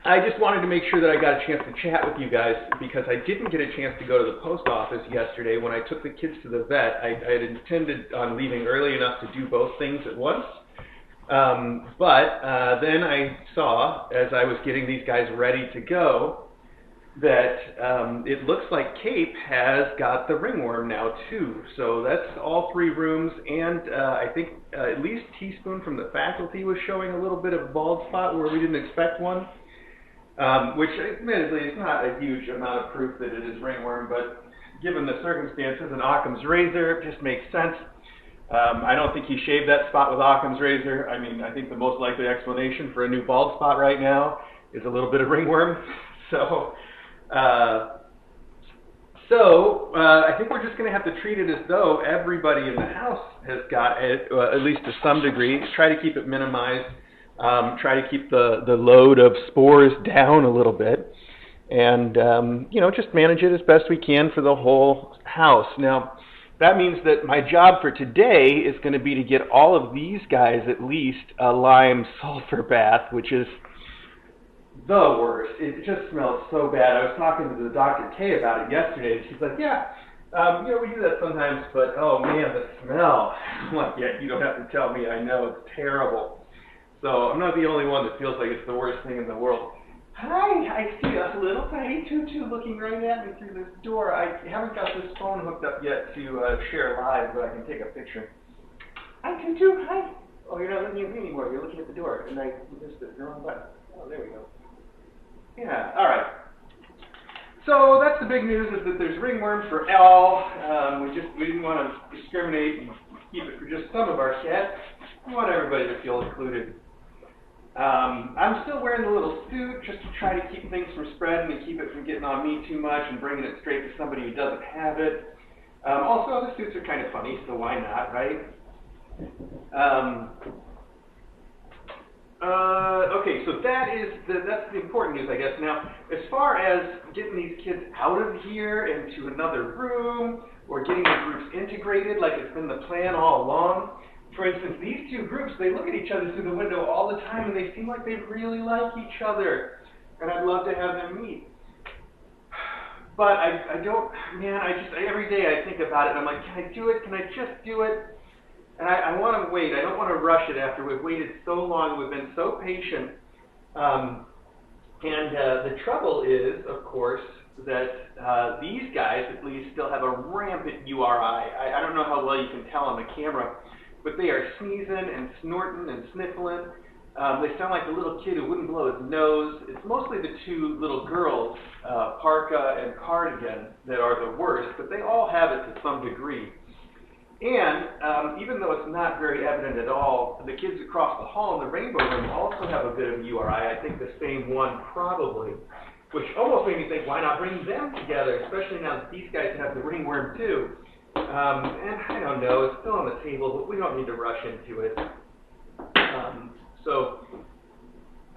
I just wanted to make sure that I got a chance to chat with you guys because I didn't get a chance to go to the post office yesterday. When I took the kids to the vet, I had intended on leaving early enough to do both things at once. But then I saw, as I was getting these guys ready to go, that it looks like Cape has got the ringworm now too. So that's all 3 rooms, and I think at least Teaspoon from the faculty was showing a little bit of bald spot where we didn't expect one, which admittedly is not a huge amount of proof that it is ringworm, but given the circumstances, an Occam's razor just makes sense. I don't think he shaved that spot with Occam's razor. I mean, I think the most likely explanation for a new bald spot right now is a little bit of ringworm. So I think we're just going to have to treat it as though everybody in the house has got it, at least to some degree. Try to keep it minimized. Try to keep the load of spores down a little bit. And, just manage it as best we can for the whole house. Now, that means that my job for today is going to be to get all of these guys at least a lime sulfur bath, which is the worst. It just smells so bad. I was talking to the Dr. K about it yesterday, and she's like, yeah, we do that sometimes, but oh man, the smell. I'm like, yeah, you don't have to tell me. I know, it's terrible. So I'm not the only one that feels like it's the worst thing in the world. Hi, I see a little tiny tutu looking right at me through this door. I haven't got this phone hooked up yet to share live, but I can take a picture. Hi, Tutu, hi. Oh, you're not looking at me anymore. You're looking at the door, and I missed the wrong button. Oh, there we go. Yeah, all right. So that's the big news, is that there's ringworm for all. We didn't want to discriminate and keep it for just some of our cats. We want everybody to feel included. I'm still wearing the little suit just to try to keep things from spreading and keep it from getting on me too much and bringing it straight to somebody who doesn't have it. Also, the suits are kind of funny, so why not, right? Okay, so that's the important news, I guess. Now, as far as getting these kids out of here into another room or getting the groups integrated like it's been the plan all along, for instance, these 2 groups, they look at each other through the window all the time, and they seem like they really like each other, and I'd love to have them meet. But I don't, man, every day I think about it, and I'm like, can I do it? Can I just do it? And I want to wait. I don't want to rush it after we've waited so long. We've been so patient. The trouble is, of course, that these guys, at least, still have a rampant URI. I don't know how well you can tell on the camera, but they are sneezing and snorting and sniffling. They sound like a little kid who wouldn't blow his nose. It's mostly the 2 little girls, Parka and Cardigan, that are the worst, but they all have it to some degree. And even though it's not very evident at all, the kids across the hall in the Rainbow Room also have a bit of URI. I think the same one probably, which almost made me think, why not bring them together, especially now that these guys have the ringworm too. And I don't know, it's still on the table, but we don't need to rush into it. So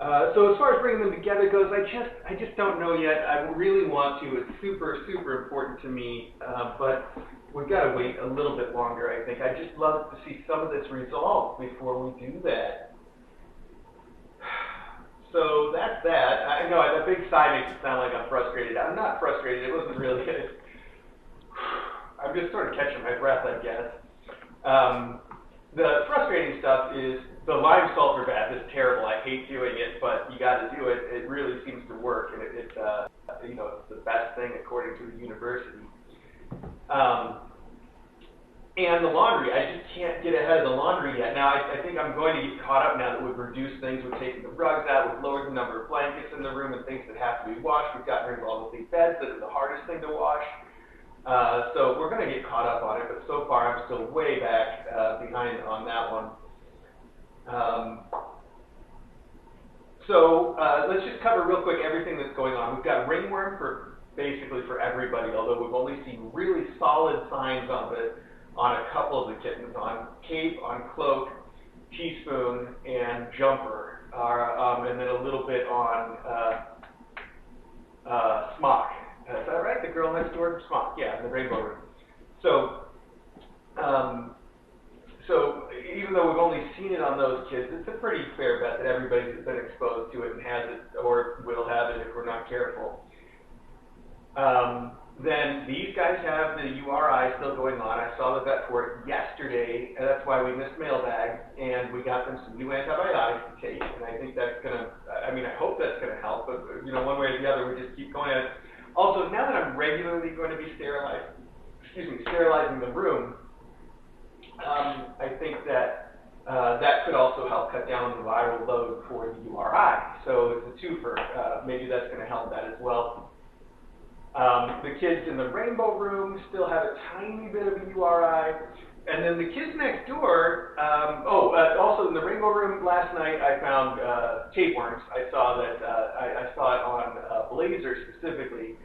as far as bringing them together goes, I just don't know yet. I really want to. It's super, super important to me, but we've got to wait a little bit longer, I think. I'd just love to see some of this resolved before we do that. So that's that. I know that big sigh makes it sound like I'm frustrated. I'm not frustrated. It wasn't really good. I'm just sort of catching my breath, I guess. The frustrating stuff is the lime sulfur bath is terrible. I hate doing it, but you got to do it. It really seems to work, and it's the best thing according to the university. And the laundry, I just can't get ahead of the laundry yet. Now, I think I'm going to get caught up now that we've reduced things. We've taken the rugs out. We've lowered the number of blankets in the room and things that have to be washed. We've gotten rid of all the big beds that are the hardest thing to wash. So we're going to get caught up on it, but so far I'm still way back behind on that one. Let's just cover real quick everything that's going on. We've got ringworm basically for everybody, although we've only seen really solid signs of it on a couple of the kittens, on Cape, on Cloak, Teaspoon, and Jumper, and then a little bit on Smock. Is that right? The girl next door? Smock, yeah, in the Rainbow Room. So even though we've only seen it on those kids, it's a pretty fair bet that everybody that's been exposed to it and has it or will not careful. Then these guys have the URI still going on. I saw the vet for it yesterday, and that's why we missed Mailbag, and we got them some new antibiotics to take, and I think that's going to, I mean, I hope that's going to help, but, you know, one way or the other, we just keep going at it. Also, now that I'm regularly going to be sterilizing the room, I think that that could also help cut down the viral load for the URI. So it's a twofer. Maybe that's going to help that as well. The kids in the rainbow room still have a tiny bit of a URI. And then the kids next door, also in the rainbow room last night I found tapeworms. I saw that, I saw it on Blazer specifically,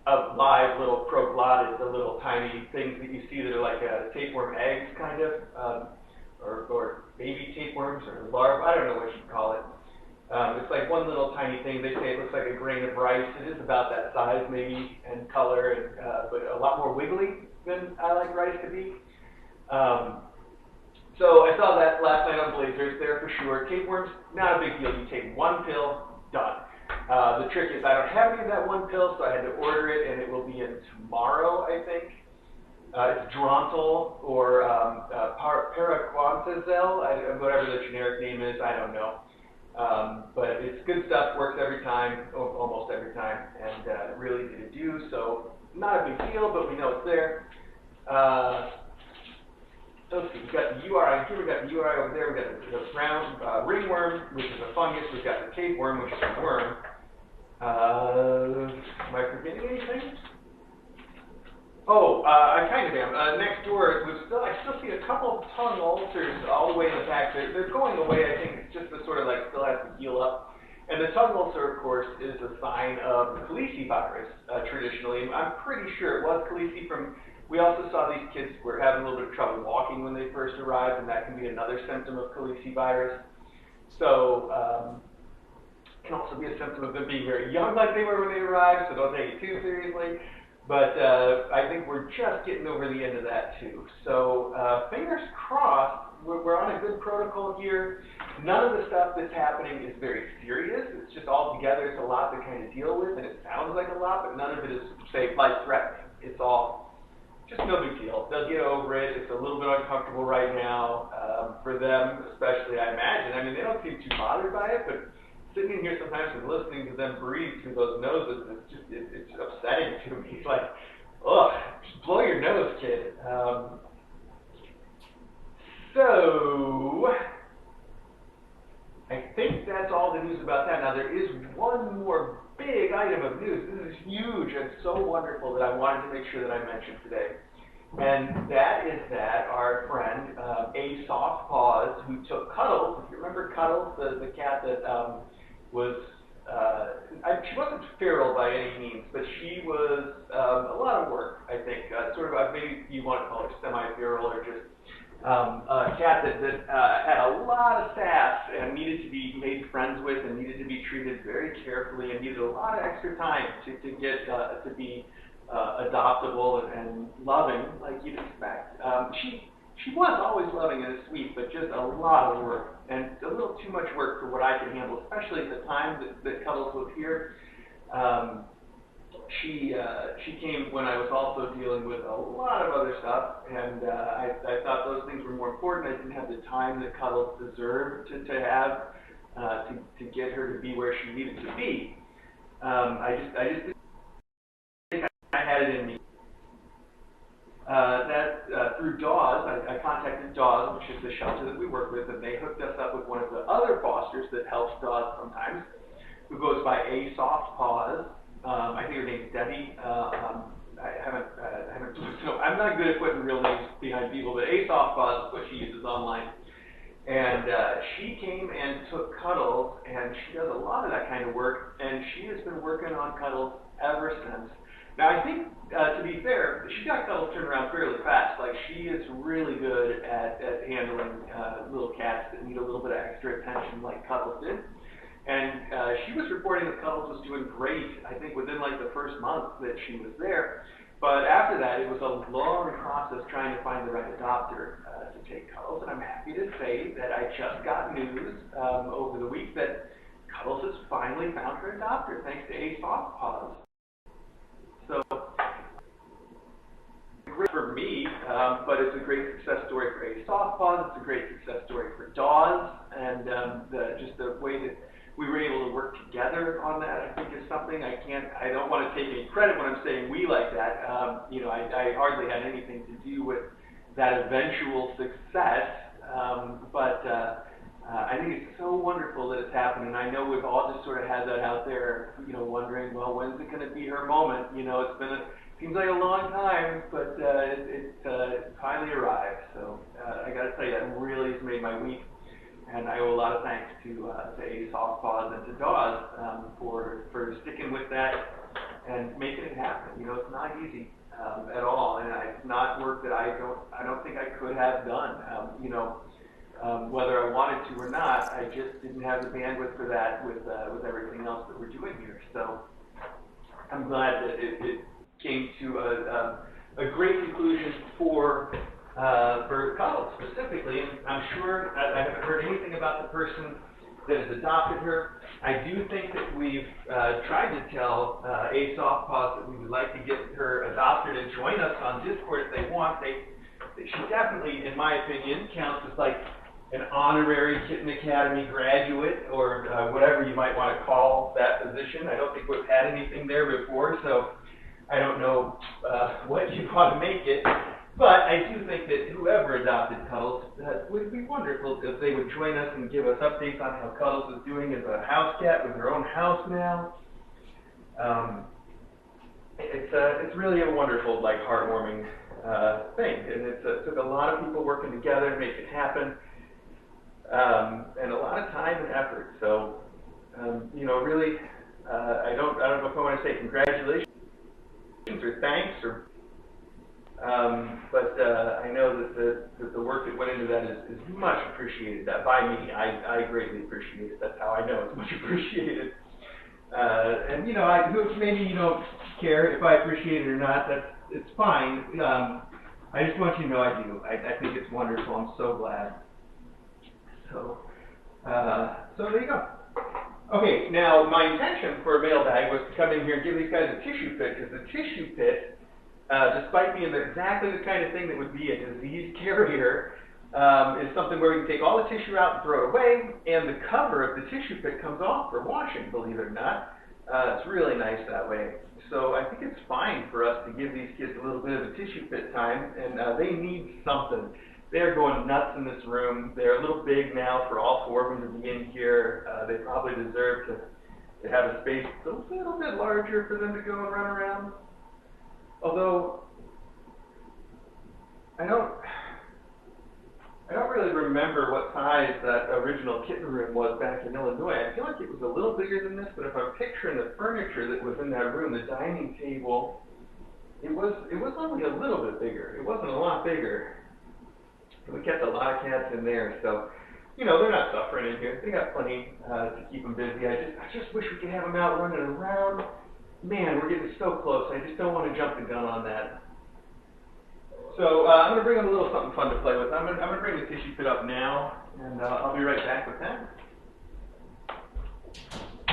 of live little proglottids, the little tiny things that you see that are like tapeworm eggs kind of, or baby tapeworms or larvae, I don't know what you'd call it. It's like one little tiny thing. They say it looks like a grain of rice. It is about that size maybe and color, and, but a lot more wiggly than I like rice to be. So I saw that last night on Blazers there for sure. Tapeworms, not a big deal. You take one pill, done. The trick is I don't have any of that one pill, so I had to order it, and it will be in tomorrow, I think. It's Drontal or Paraquantazel, whatever the generic name is, I don't know. But it's good stuff, works every time, almost every time, and really easy to do, so not a big deal, but we know it's there. Let's see, we've got the URI here, we've got the URI over there, we've got the round ringworm, which is a fungus, we've got the tapeworm, which is a worm. Am I forgetting anything? Oh, I kind of am. Next door, I still see a couple of tongue ulcers all the way in the back. They're going away, I think. It's just the sort of like still has to heal up. And the tongue ulcer, of course, is a sign of the Calisi virus, traditionally. I'm pretty sure it was Calisi from, we also saw these kids were having a little bit of trouble walking when they first arrived, and that can be another symptom of Calisi virus. So, it can also be a symptom of them being very young like they were when they arrived, so don't take it too seriously. But I think we're just getting over the end of that too. So fingers crossed, we're on a good protocol here. None of the stuff that's happening is very serious. It's just all together, it's a lot to kind of deal with, and it sounds like a lot, but none of it is, say, life-threatening. It's all just no big deal. They'll get over it. It's a little bit uncomfortable right now for them, especially, I imagine. I mean, they don't seem too bothered by it, but sitting in here sometimes and listening to them breathe through those noses, it's upsetting to me. It's like, ugh, just blow your nose, kid. So, I think that's all the news about that. Now, there is one more big item of news. This is huge and so wonderful that I wanted to make sure that I mentioned today. And that is that our friend, A Soft Paws, who took Cuddles, if you remember Cuddles, the cat that was, she wasn't feral by any means, but she was a lot of work, I think. Sort of, maybe you want to call her semi-feral or just a cat that had a lot of sass and needed to be made friends with and needed to be treated very carefully and needed a lot of extra time to get to be adoptable and loving like you'd expect. She was always loving and sweet, but just a lot of work, and a little too much work for what I can handle, especially at the time that Cuddles was here. She came when I was also dealing with a lot of other stuff, and I thought those things were more important. I didn't have the time that Cuddles deserved to have to get her to be where she needed to be. I just didn't think I had it in me. Through Dawes, I contacted Dawes, which is the shelter that we work with, and they hooked us up with one of the other fosters that helps Dawes sometimes, who goes by A Soft Paws. I think her name's Debbie. I haven't I'm not good at putting real names behind people, but A Soft Paws is what she uses online. And she came and took Cuddles, and she does a lot of that kind of work, and she has been working on Cuddles ever since. Now, I think, to be fair, she got Cuddles turned around fairly fast. Like, she is really good at handling little cats that need a little bit of extra attention like Cuddles did. And she was reporting that Cuddles was doing great, I think, within, like, the first month that she was there. But after that, it was a long process trying to find the right adopter to take Cuddles. And I'm happy to say that I just got news over the week that Cuddles has finally found her adopter thanks to a soft pause. So, great for me, but it's a great success story for a soft pause. It's a great success story for Dawes, and just the way that we were able to work together on that, I think, is something I don't want to take any credit when I'm saying we like that. You know, I hardly had anything to do with that eventual success, but I think it's so wonderful that it's happened, and I know we've all just sort of had that out there, you know, wondering, well, when's it going to be her moment? You know, seems like a long time, but it finally arrived. So I got to tell you, that really has made my week. And I owe a lot of thanks to a soft pause and to Dawes for sticking with that and making it happen. You know, it's not easy at all, and it's not work that I don't think I could have done. You know, whether I wanted to or not, I just didn't have the bandwidth for that with everything else that we're doing here. So I'm glad that it came to a great conclusion for Cuddles specifically, and I'm sure I haven't heard anything about the person that has adopted her. I do think that we've tried to tell a soft pause that we would like to get her adopted and join us on Discord if they want. She definitely, in my opinion, counts as like an honorary Kitten Academy graduate, or whatever you might want to call that position. I don't think we've had anything there before, so I don't know what you want to make it. But I do think that whoever adopted Cuddles would be wonderful if they would join us and give us updates on how Cuddles is doing as a house cat with her own house now. It's really a wonderful, like, heartwarming thing, and it took a lot of people working together to make it happen, and a lot of time and effort. So, you know, really, I don't know if I want to say congratulations or thanks or. But I know that the work that went into that is much appreciated. That by me, I greatly appreciate it. That's how I know it's much appreciated. And you know, maybe you don't care if I appreciate it or not. It's fine. I just want you to know I do. I think it's wonderful. I'm so glad. So there you go. Okay, now my intention for a mailbag was to come in here and give these guys a tissue pit, because the tissue pit, despite being exactly the kind of thing that would be a disease carrier, is something where we can take all the tissue out and throw it away, and the cover of the tissue pit comes off for washing, believe it or not. It's really nice that way. So I think it's fine for us to give these kids a little bit of a tissue pit time, and they need something. They're going nuts in this room. They're a little big now for all four of them to be in here. They probably deserve to have a space a little bit larger for them to go and run around. Although, I don't really remember what size that original kitten room was back in Illinois. I feel like it was a little bigger than this, but if I'm picturing the furniture that was in that room, the dining table, it was only a little bit bigger. It wasn't a lot bigger. We kept a lot of cats in there, so, you know, they're not suffering in here. They got plenty to keep them busy. I just wish we could have them out running around. Man, we're getting so close. I just don't want to jump the gun on that. So I'm going to bring them a little something fun to play with. I'm going to bring the tissue pit up now, and I'll be right back with that.